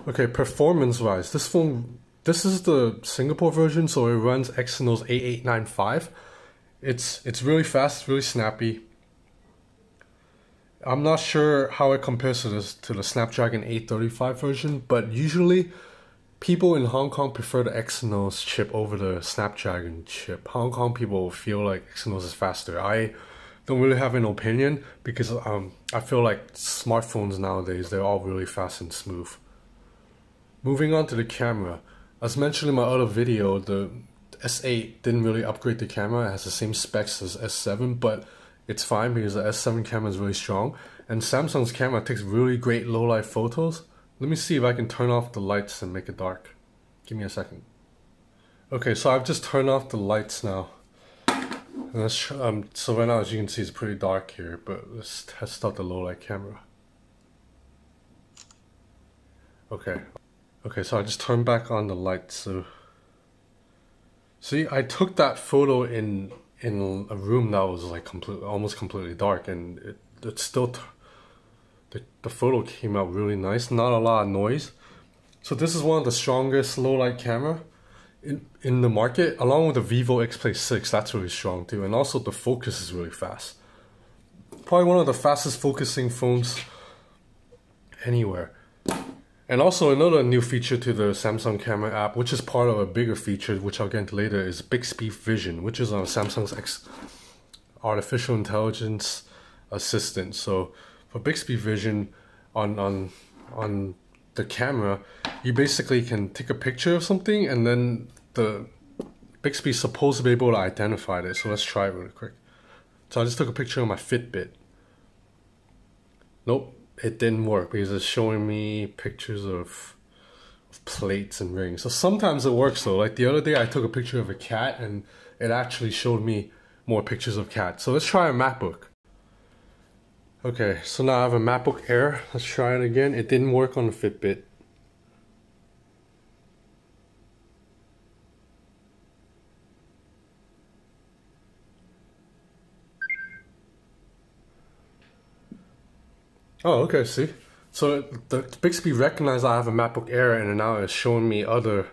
Okay, performance-wise, this is the Singapore version, so it runs Exynos 8895. It's really fast, really snappy. I'm not sure how it compares to the Snapdragon 835 version, but usually people in Hong Kong prefer the Exynos chip over the Snapdragon chip. Hong Kong people feel like Exynos is faster. I don't really have an opinion because I feel like smartphones nowadays, they're all really fast and smooth. Moving on to the camera. As mentioned in my other video, the S8 didn't really upgrade the camera. It has the same specs as S7, but it's fine because the S7 camera is really strong. And Samsung's camera takes really great low-light photos. Let me see if I can turn off the lights and make it dark. Give me a second. Okay, so I've just turned off the lights now. And so right now, as you can see, it's pretty dark here, but let's test out the low-light camera. Okay, so I just turned back on the lights. So see, I took that photo in a room that was like almost completely dark, and it still the photo came out really nice. Not a lot of noise. So this is one of the strongest low light camera in the market, along with the Vivo X Play 6. That's really strong too, and also the focus is really fast. Probably one of the fastest focusing phones anywhere. And also another new feature to the Samsung camera app, which is part of a bigger feature, which I'll get into later, is Bixby Vision, which is on Samsung's artificial intelligence assistant. So for Bixby Vision on the camera, you basically can take a picture of something and then the Bixby is supposed to be able to identify it. So let's try it really quick. So I just took a picture of my Fitbit. Nope. It didn't work because it's showing me pictures of plates and rings. So sometimes it works though. Like the other day I took a picture of a cat and it actually showed me more pictures of cats. So let's try a MacBook. Okay, so now I have a MacBook Air. Let's try it again. It didn't work on the Fitbit. Oh, okay, see? So the Bixby recognized I have a MacBook Air and now it's showing me other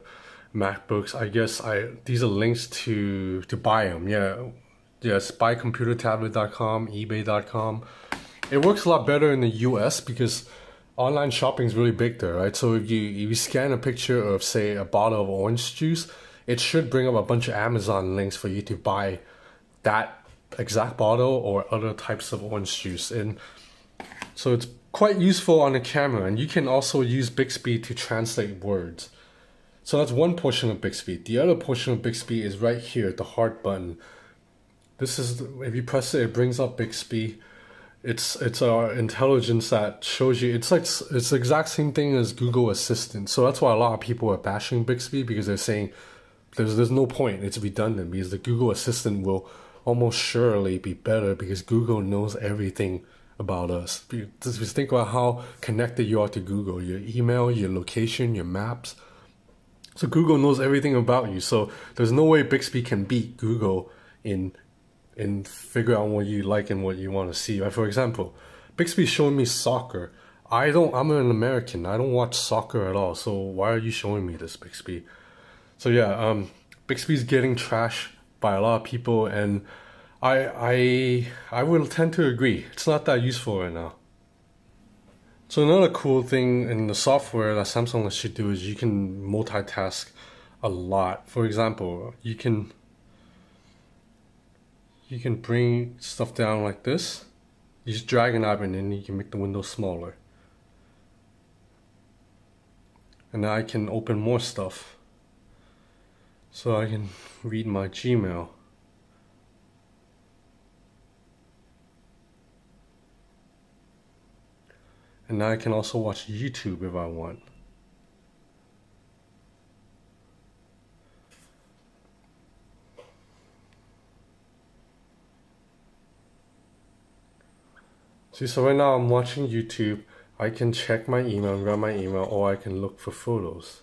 MacBooks. I guess these are links to buy them. Yeah, yes, buycomputertablet.com, ebay.com. It works a lot better in the US because online shopping is really big there, right? So if you scan a picture of, say, a bottle of orange juice, it should bring up a bunch of Amazon links for you to buy that exact bottle or other types of orange juice. And so it's quite useful on the camera, and you can also use Bixby to translate words. So that's one portion of Bixby. The other portion of Bixby is right here, the heart button. This is, if you press it, it brings up Bixby. It's our intelligence that shows you, it's the exact same thing as Google Assistant. So that's why a lot of people are bashing Bixby, because they're saying there's no point, it's redundant, because the Google Assistant will almost surely be better because Google knows everything about us. Just think about how connected you are to Google, your email, your location, your maps. So Google knows everything about you. So there's no way Bixby can beat Google in figure out what you like and what you want to see. Like for example, Bixby's showing me soccer. I'm an American. I don't watch soccer at all. So why are you showing me this, Bixby? So yeah, Bixby's getting trashed by a lot of people, and I will tend to agree. It's not that useful right now. So another cool thing in the software that Samsung lets you do is you can multitask a lot. For example, you can bring stuff down like this. You just drag and drop, and then you can make the window smaller. And now I can open more stuff. So I can read my Gmail. And now I can also watch YouTube if I want. See, so right now I'm watching YouTube. I can check my email and grab my email, or I can look for photos.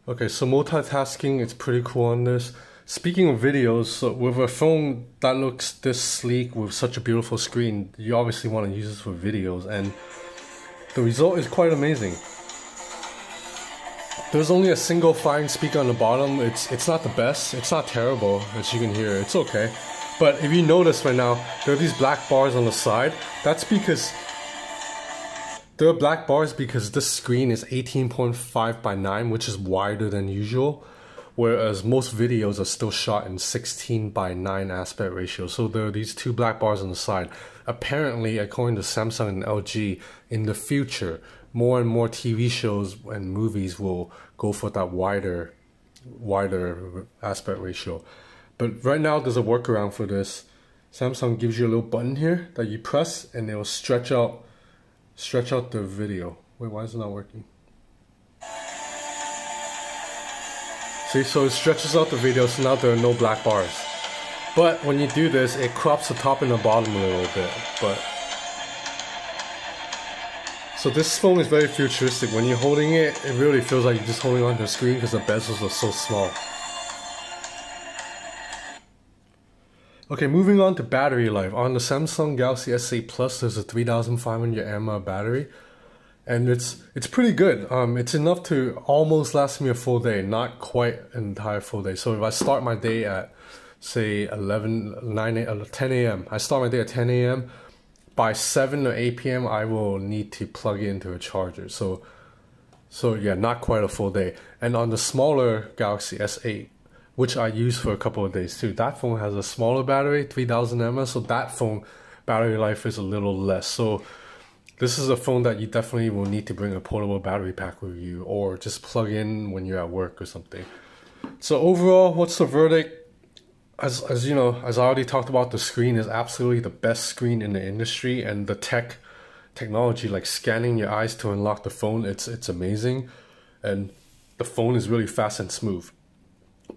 Okay, so multitasking, it's pretty cool on this. speaking of videos, so with a phone that looks this sleek with such a beautiful screen, you obviously want to use this for videos, and the result is quite amazing. There's only a single fine speaker on the bottom. It's not the best. It's not terrible, as you can hear. It's okay. But if you notice right now, there are these black bars on the side. That's because there are black bars because this screen is 18.5 by 9, which is wider than usual, whereas most videos are still shot in 16 by 9 aspect ratio. So there are these two black bars on the side. Apparently, according to Samsung and LG, in the future, more and more TV shows and movies will go for that wider aspect ratio. But right now, there's a workaround for this. Samsung gives you a little button here that you press, and it will stretch out the video. Wait, why is it not working? See, so it stretches out the video, so now there are no black bars. But when you do this, it crops the top and the bottom a little bit. So this phone is very futuristic. When you're holding it, it really feels like you're just holding onto the screen because the bezels are so small. Okay, moving on to battery life. On the Samsung Galaxy S8 Plus, there's a 3500 mAh battery, and it's pretty good. It's enough to almost last me a full day, not quite an entire full day. So if I start my day at say 10 a.m. I start my day at 10 a.m. By 7 or 8 p.m. I will need to plug it into a charger. So yeah, not quite a full day. And on the smaller Galaxy S8, which I use for a couple of days too, that phone has a smaller battery, 3000 mAh, so that phone battery life is a little less. So this is a phone that you definitely will need to bring a portable battery pack with you, or just plug in when you're at work or something. So overall, what's the verdict? As you know, as I already talked about, the screen is absolutely the best screen in the industry, and the technology like scanning your eyes to unlock the phone, it's amazing, and the phone is really fast and smooth.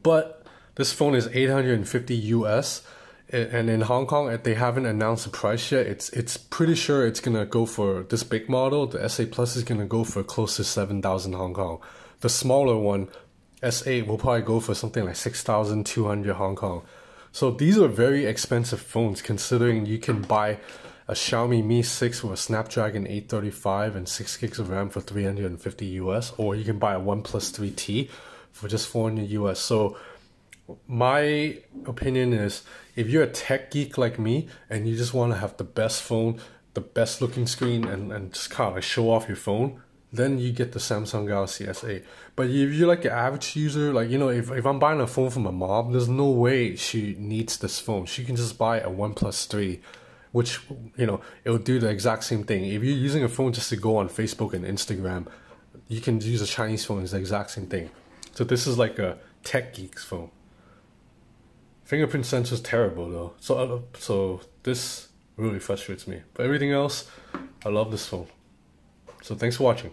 But this phone is $850 US, and in Hong Kong they haven't announced the price yet. It's pretty sure it's gonna go for this big model. The S8 Plus is gonna go for close to 7,000 Hong Kong. The smaller one, S8, will probably go for something like 6,200 Hong Kong. So these are very expensive phones, considering you can buy a Xiaomi Mi 6 with a Snapdragon 835 and 6 gigs of RAM for $350 US, or you can buy a OnePlus 3T for just $400 US. So my opinion is, if you're a tech geek like me and you just want to have the best phone, the best looking screen, and just kind of like show off your phone, then you get the Samsung Galaxy S8. But if you're like an average user, like, you know, if I'm buying a phone from my mom, there's no way she needs this phone. She can just buy a OnePlus 3, which, you know, it will do the exact same thing. If you're using a phone just to go on Facebook and Instagram, you can use a Chinese phone. It's the exact same thing. So this is like a tech geek's phone. Fingerprint sensor is terrible though. So this really frustrates me. But everything else, I love this phone. So thanks for watching.